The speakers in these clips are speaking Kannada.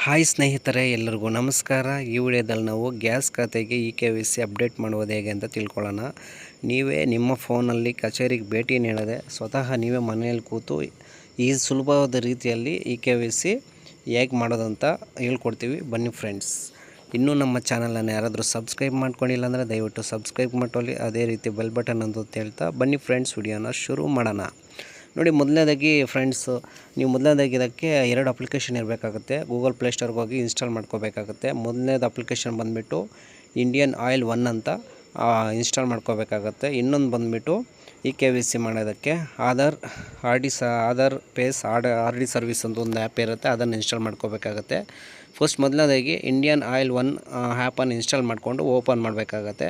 ಹಾಯ್ ಸ್ನೇಹಿತರೆ, ಎಲ್ಲರಿಗೂ ನಮಸ್ಕಾರ. ಈ ವಿಡಿಯೋದಲ್ಲಿ ನಾವು ಗ್ಯಾಸ್ ಖಾತೆಗೆ KYC ಅಪ್ಡೇಟ್ ಮಾಡುವುದು ಹೇಗೆ ಅಂತ ತಿಳ್ಕೊಳ್ಳೋಣ. ನೀವೇ ನಿಮ್ಮ ಫೋನಲ್ಲಿ ಕಚೇರಿಗೆ ಭೇಟಿ ನೀಡದೆ ಸ್ವತಃ ನೀವೇ ಮನೆಯಲ್ಲಿ ಕೂತು ಈ ಸುಲಭವಾದ ರೀತಿಯಲ್ಲಿ KYC ಹೇಗೆ ಮಾಡೋದಂತ ಹೇಳ್ಕೊಡ್ತೀವಿ. ಬನ್ನಿ ಫ್ರೆಂಡ್ಸ್. ಇನ್ನೂ ನಮ್ಮ ಚಾನಲನ್ನು ಯಾರಾದರೂ ಸಬ್ಸ್ಕ್ರೈಬ್ ಮಾಡ್ಕೊಂಡಿಲ್ಲ ಅಂದರೆ ದಯವಿಟ್ಟು ಸಬ್ಸ್ಕ್ರೈಬ್ ಮಾಡ್ಕೊಳ್ಳಿ. ಅದೇ ರೀತಿ ಬೆಲ್ ಬಟನ್ ಅಂತ ಹೇಳ್ತಾ ಬನ್ನಿ ಫ್ರೆಂಡ್ಸ್, ವಿಡಿಯೋನ ಶುರು ಮಾಡೋಣ. ನೋಡಿ, ಮೊದಲನೇದಾಗಿ ಫ್ರೆಂಡ್ಸ್, ನೀವು ಇದಕ್ಕೆ 2 ಅಪ್ಲಿಕೇಶನ್ ಇರಬೇಕಾಗುತ್ತೆ. ಗೂಗಲ್ ಪ್ಲೇಸ್ಟೋರ್ಗೆ ಹೋಗಿ ಇನ್ಸ್ಟಾಲ್ ಮಾಡ್ಕೋಬೇಕಾಗುತ್ತೆ. ಮೊದಲನೇದು ಅಪ್ಲಿಕೇಶನ್ ಬಂದುಬಿಟ್ಟು ಇಂಡಿಯನ್ ಆಯಿಲ್ 1 ಅಂತ ಇನ್ಸ್ಟಾಲ್ ಮಾಡ್ಕೋಬೇಕಾಗತ್ತೆ. ಇನ್ನೊಂದು ಬಂದುಬಿಟ್ಟು KYC ಮಾಡೋದಕ್ಕೆ Aadhaar face R D service ಅಂತ ಒಂದು ಆ್ಯಪ್ ಇರುತ್ತೆ, ಅದನ್ನು ಇನ್ಸ್ಟಾಲ್ ಮಾಡ್ಕೋಬೇಕಾಗತ್ತೆ. ಫಸ್ಟ್ ಮೊದಲನೇದಾಗಿ ಇಂಡಿಯನ್ ಆಯಿಲ್ 1 ಆ್ಯಪನ್ನು ಇನ್ಸ್ಟಾಲ್ ಮಾಡಿಕೊಂಡು ಓಪನ್ ಮಾಡಬೇಕಾಗತ್ತೆ.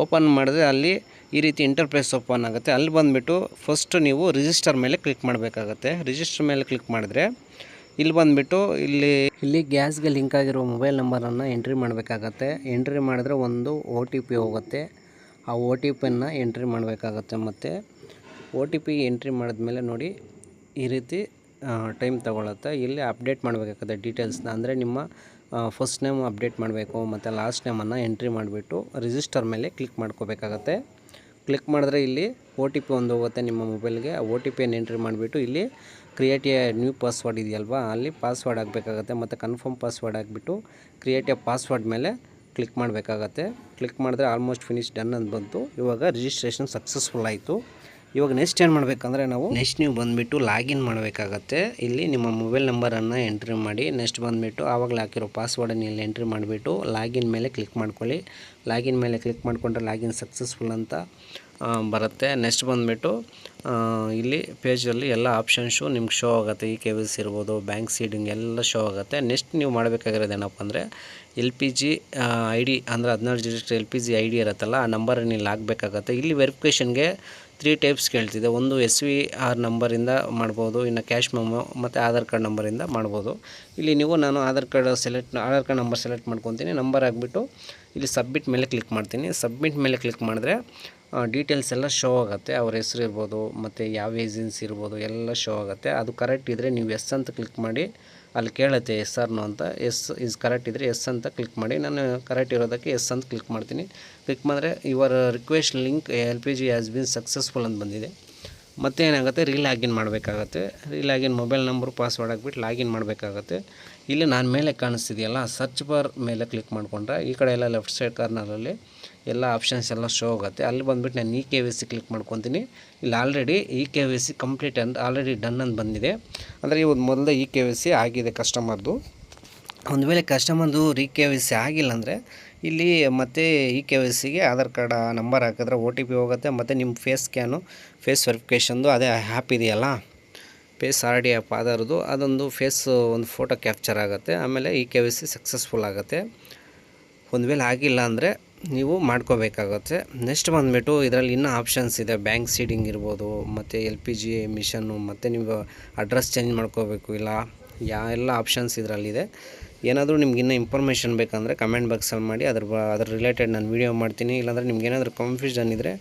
ಓಪನ್ ಮಾಡಿದ್ರೆ ಅಲ್ಲಿ ಈ ರೀತಿ ಇಂಟರ್ಫೇಸ್ ಓಪನ್ ಆಗುತ್ತೆ. ಅಲ್ಲಿ ಬಂದುಬಿಟ್ಟು ಫಸ್ಟ್ ನೀವು ರಿಜಿಸ್ಟರ್ ಮೇಲೆ ಕ್ಲಿಕ್ ಮಾಡಬೇಕಾಗತ್ತೆ. ರಿಜಿಸ್ಟರ್ ಮೇಲೆ ಕ್ಲಿಕ್ ಮಾಡಿದ್ರೆ ಇಲ್ಲಿ ಬಂದುಬಿಟ್ಟು ಇಲ್ಲಿ ಗ್ಯಾಸ್ಗೆ ಲಿಂಕ್ ಆಗಿರೋ ಮೊಬೈಲ್ ನಂಬರನ್ನು ಎಂಟ್ರಿ ಮಾಡಬೇಕಾಗತ್ತೆ. ಎಂಟ್ರಿ ಮಾಡಿದ್ರೆ ಒಂದು OTP ಹೋಗುತ್ತೆ. ಆ OTPಯನ್ನು ಎಂಟ್ರಿ ಮಾಡಬೇಕಾಗತ್ತೆ. ಮತ್ತು OTP ಎಂಟ್ರಿ ಮಾಡಿದ್ಮೇಲೆ ನೋಡಿ ಈ ರೀತಿ ಟೈಮ್ ತಗೊಳುತ್ತೆ. ಇಲ್ಲಿ ಅಪ್ಡೇಟ್ ಮಾಡಬೇಕಾಗುತ್ತೆ ಡೀಟೇಲ್ಸ್ನ. ಅಂದರೆ ನಿಮ್ಮ ಫಸ್ಟ್ ನೇಮ್ ಅಪ್ಡೇಟ್ ಮಾಡಬೇಕು ಮತ್ತು ಲಾಸ್ಟ್ ನೇಮನ್ನು ಎಂಟ್ರಿ ಮಾಡಿಬಿಟ್ಟು ರಿಜಿಸ್ಟರ್ ಮೇಲೆ ಕ್ಲಿಕ್ ಮಾಡ್ಕೋಬೇಕಾಗತ್ತೆ. ಕ್ಲಿಕ್ ಮಾಡಿದ್ರೆ ಇಲ್ಲಿ OTP ಒಂದು ಹೋಗುತ್ತೆ ನಿಮ್ಮ ಮೊಬೈಲ್ಗೆ. ಆ OTPಯನ್ನು ಎಂಟ್ರಿ ಮಾಡಿಬಿಟ್ಟು ಇಲ್ಲಿ ಕ್ರಿಯೇಟ್ ಎ ನ್ಯೂ ಪಾಸ್ವರ್ಡ್ ಇದೆಯಲ್ವಾ, ಅಲ್ಲಿ ಪಾಸ್ವರ್ಡ್ ಹಾಕಬೇಕಾಗತ್ತೆ. ಮತ್ತು ಕನ್ಫರ್ಮ್ ಪಾಸ್ವರ್ಡ್ ಹಾಕಿಬಿಟ್ಟು ಕ್ರಿಯೇಟ್ ಎ ಪಾಸ್ವರ್ಡ್ ಮೇಲೆ ಕ್ಲಿಕ್ ಮಾಡಬೇಕಾಗತ್ತೆ. ಕ್ಲಿಕ್ ಮಾಡಿದ್ರೆ ಆಲ್ಮೋಸ್ಟ್ ಫಿನಿಶ್ ಡನ್ ಅಂತ ಬಂತು. ಇವಾಗ ರಿಜಿಸ್ಟ್ರೇಷನ್ ಸಕ್ಸಸ್ಫುಲ್ ಆಯಿತು. ಇವಾಗ ನೆಕ್ಸ್ಟ್ ಏನು ಮಾಡಬೇಕಂದ್ರೆ ನೀವು ಬಂದುಬಿಟ್ಟು ಲಾಗಿನ್ ಮಾಡಬೇಕಾಗತ್ತೆ. ಇಲ್ಲಿ ನಿಮ್ಮ ಮೊಬೈಲ್ ನಂಬರನ್ನು ಎಂಟ್ರಿ ಮಾಡಿ ನೆಕ್ಸ್ಟ್ ಬಂದುಬಿಟ್ಟು ಆವಾಗಲೇ ಹಾಕಿರೋ ಪಾಸ್ವರ್ಡನ್ನು ಇಲ್ಲಿ ಎಂಟ್ರಿ ಮಾಡಿಬಿಟ್ಟು ಲಾಗಿನ್ ಮೇಲೆ ಕ್ಲಿಕ್ ಮಾಡ್ಕೊಳ್ಳಿ. ಲಾಗಿನ್ ಮೇಲೆ ಕ್ಲಿಕ್ ಮಾಡಿಕೊಂಡ್ರೆ ಲಾಗಿನ್ ಸಕ್ಸಸ್ಫುಲ್ ಅಂತ ಬರುತ್ತೆ. ನೆಕ್ಸ್ಟ್ ಬಂದುಬಿಟ್ಟು ಇಲ್ಲಿ ಪೇಜಲ್ಲಿ ಎಲ್ಲ ಆಪ್ಷನ್ಸು ನಿಮ್ಗೆ ಶೋ ಆಗುತ್ತೆ. KYC ಇರ್ಬೋದು, ಬ್ಯಾಂಕ್ ಸೀಡಿಂಗ್ ಎಲ್ಲ ಶೋ ಆಗುತ್ತೆ. ನೆಕ್ಸ್ಟ್ ನೀವು ಮಾಡಬೇಕಾಗಿರೋದು ಏನಪ್ಪ ಅಂದರೆ LPG ID ಅಂದರೆ 16 ಡಿಜಿಟ್ LPG ID ಇರುತ್ತಲ್ಲ, ಆ ನಂಬರನ್ನು ಇಲ್ಲಿ ಹಾಕಬೇಕಾಗತ್ತೆ. ಇಲ್ಲಿ ವೆರಿಫಿಕೇಷನ್ಗೆ 3 ಟೈಪ್ಸ್ ಕೇಳ್ತಿದೆ. ಒಂದು SVR ನಂಬರಿಂದ ಮಾಡ್ಬೋದು, ಇನ್ನು ಕ್ಯಾಶ್ ಮೆಮೊ ಮತ್ತು ಆಧಾರ್ ಕಾರ್ಡ್ ನಂಬರಿಂದ ಮಾಡ್ಬೋದು. ಇಲ್ಲಿ ನಾನು ಆಧಾರ್ ಕಾರ್ಡ್ ನಂಬರ್ ಸೆಲೆಕ್ಟ್ ಮಾಡ್ಕೊತೀನಿ. ನಂಬರ್ ಹಾಕ್ಬಿಟ್ಟು ಇಲ್ಲಿ ಸಬ್ಮಿಟ್ ಮೇಲೆ ಕ್ಲಿಕ್ ಮಾಡ್ತೀನಿ. ಸಬ್ಮಿಟ್ ಮೇಲೆ ಕ್ಲಿಕ್ ಮಾಡಿದ್ರೆ ಡೀಟೇಲ್ಸ್ ಎಲ್ಲ ಶೋ ಆಗುತ್ತೆ. ಅವ್ರ ಹೆಸರು ಇರ್ಬೋದು ಮತ್ತು ಯಾವ ಏಜೆನ್ಸಿ ಇರ್ಬೋದು ಎಲ್ಲ ಶೋ ಆಗುತ್ತೆ. ಅದು ಕರೆಕ್ಟ್ ಇದ್ದರೆ ನೀವು ಎಸ್ ಅಂತ ಕ್ಲಿಕ್ ಮಾಡಿ, ಅಲ್ಲಿ ಕೇಳುತ್ತೆ SR ಅಂತ. ಎಸ್ ಇಸ್ ಕರೆಕ್ಟ್ ಇದ್ದರೆ ಎಸ್ ಅಂತ ಕ್ಲಿಕ್ ಮಾಡಿ. ನಾನು ಕರೆಕ್ಟ್ ಇರೋದಕ್ಕೆ ಎಸ್ ಅಂತ ಕ್ಲಿಕ್ ಮಾಡ್ತೀನಿ. ಕ್ಲಿಕ್ ಮಾಡಿದ್ರೆ your request link LPG has been successful ಅಂತ ಬಂದಿದೆ. ಮತ್ತೆ ಏನಾಗುತ್ತೆ, ರೀಲಾಗಿನ್ ಮಾಡಬೇಕಾಗತ್ತೆ. ರೀಲಾಗಿನ್ ಮೊಬೈಲ್ ನಂಬರು ಪಾಸ್ವರ್ಡ್ ಹಾಕ್ಬಿಟ್ಟು ಲಾಗಿನ್ ಮಾಡಬೇಕಾಗತ್ತೆ. ಇಲ್ಲಿ ನಾನು ಮೇಲೆ ಕಾಣಿಸ್ತಿದೆಯಲ್ಲ, ಸರ್ಚ್ ಬಾರ್ ಮೇಲೆ ಕ್ಲಿಕ್ ಮಾಡಿಕೊಂಡ್ರೆ ಈ ಕಡೆ ಎಲ್ಲ ಲೆಫ್ಟ್ ಸೈಡ್ ಕಾರ್ನರಲ್ಲಿ ಎಲ್ಲ ಆಪ್ಷನ್ಸ್ ಎಲ್ಲ ಶೋ ಆಗುತ್ತೆ. ಅಲ್ಲಿ ಬಂದುಬಿಟ್ಟು ನಾನು KYC ಕ್ಲಿಕ್ ಮಾಡ್ಕೊತೀನಿ. ಇಲ್ಲಿ ಆಲ್ರೆಡಿ KYC ಕಂಪ್ಲೀಟ್ ಅಂತ ಆಲ್ರೆಡಿ ಡನ್ ಅಂತ ಬಂದಿದೆ. ಅಂದರೆ ಇವಾಗ ಮೊದಲು KYC ಆಗಿದೆ ಕಸ್ಟಮರ್ದು. ಒಂದು ವೇಳೆ ಕಸ್ಟಮರ್ದು KYC ಆಗಿಲ್ಲ ಅಂದರೆ ಇಲ್ಲಿ ಮತ್ತೆ KYCಗೆ ಆಧಾರ್ ಕಾರ್ಡ್ ನಂಬರ್ ಹಾಕಿದ್ರೆ OTP ಹೋಗುತ್ತೆ. ಮತ್ತು ನಿಮ್ಮ ಫೇಸ್ ಸ್ಕ್ಯಾನು, ಫೇಸ್ ವೆರಿಫಿಕೇಷನ್ದು ಅದೇ ಆ್ಯಪ್ ಇದೆಯಲ್ಲ, ಫೇಸ್ RD ಆ್ಯಪ್ ಆಧಾರದು, ಅದೊಂದು ಫೇಸ್ ಒಂದು ಫೋಟೋ ಕ್ಯಾಪ್ಚರ್ ಆಗುತ್ತೆ. ಆಮೇಲೆ KYC ಸಕ್ಸಸ್ಫುಲ್ ಆಗುತ್ತೆ. ಒಂದು ವೇಳೆ ಆಗಿಲ್ಲ ಅಂದರೆ ನೀವು ಮಾಡ್ಕೋಬೇಕಾಗುತ್ತೆ. ನೆಕ್ಸ್ಟ್ ಬಂದುಬಿಟ್ಟು ಇದರಲ್ಲಿ ಇನ್ನೂ ಆಪ್ಷನ್ಸ್ ಇದೆ. ಬ್ಯಾಂಕ್ ಸೀಡಿಂಗ್ ಇರ್ಬೋದು, ಮತ್ತು LPG ಮಿಷನ್ನು, ಮತ್ತು ನೀವು ಅಡ್ರೆಸ್ ಚೇಂಜ್ ಮಾಡ್ಕೋಬೇಕು, ಇಲ್ಲ ಎಲ್ಲ ಆಪ್ಷನ್ಸ್ ಇದರಲ್ಲಿದೆ. ಏನಾದರೂ ನಿಮ್ಗೆ ಇನ್ನೂ ಇನ್ಫಾರ್ಮೇಷನ್ ಬೇಕಂದರೆ ಕಮೆಂಟ್ ಬಾಕ್ಸಲ್ಲಿ ಮಾಡಿ, ಅದ್ರ ರಿಲೇಟೆಡ್ ನಾನು ವೀಡಿಯೋ ಮಾಡ್ತೀನಿ. ಇಲ್ಲಾಂದರೆ ನಿಮ್ಗೆ ಏನಾದರೂ ಕನ್ಫ್ಯೂಷನ್ ಇದ್ದರೆ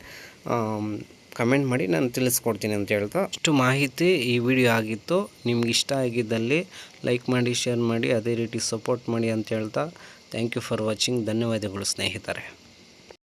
ಕಮೆಂಟ್ ಮಾಡಿ, ನಾನು ತಿಳಿಸ್ಕೊಡ್ತೀನಿ ಅಂತ ಹೇಳ್ತಾ ಇಷ್ಟು ಮಾಹಿತಿ ಈ ವಿಡಿಯೋ ಆಗಿತ್ತು. ನಿಮ್ಗೆ ಇಷ್ಟ ಆಗಿದ್ದಲ್ಲಿ ಲೈಕ್ ಮಾಡಿ, ಶೇರ್ ಮಾಡಿ, ಅದೇ ರೀತಿ ಸಪೋರ್ಟ್ ಮಾಡಿ ಅಂತ ಹೇಳ್ತಾ ಥ್ಯಾಂಕ್ ಯು ಫಾರ್ ವಾಚಿಂಗ್. ಧನ್ಯವಾದಗಳು ಸ್ನೇಹಿತರೆ.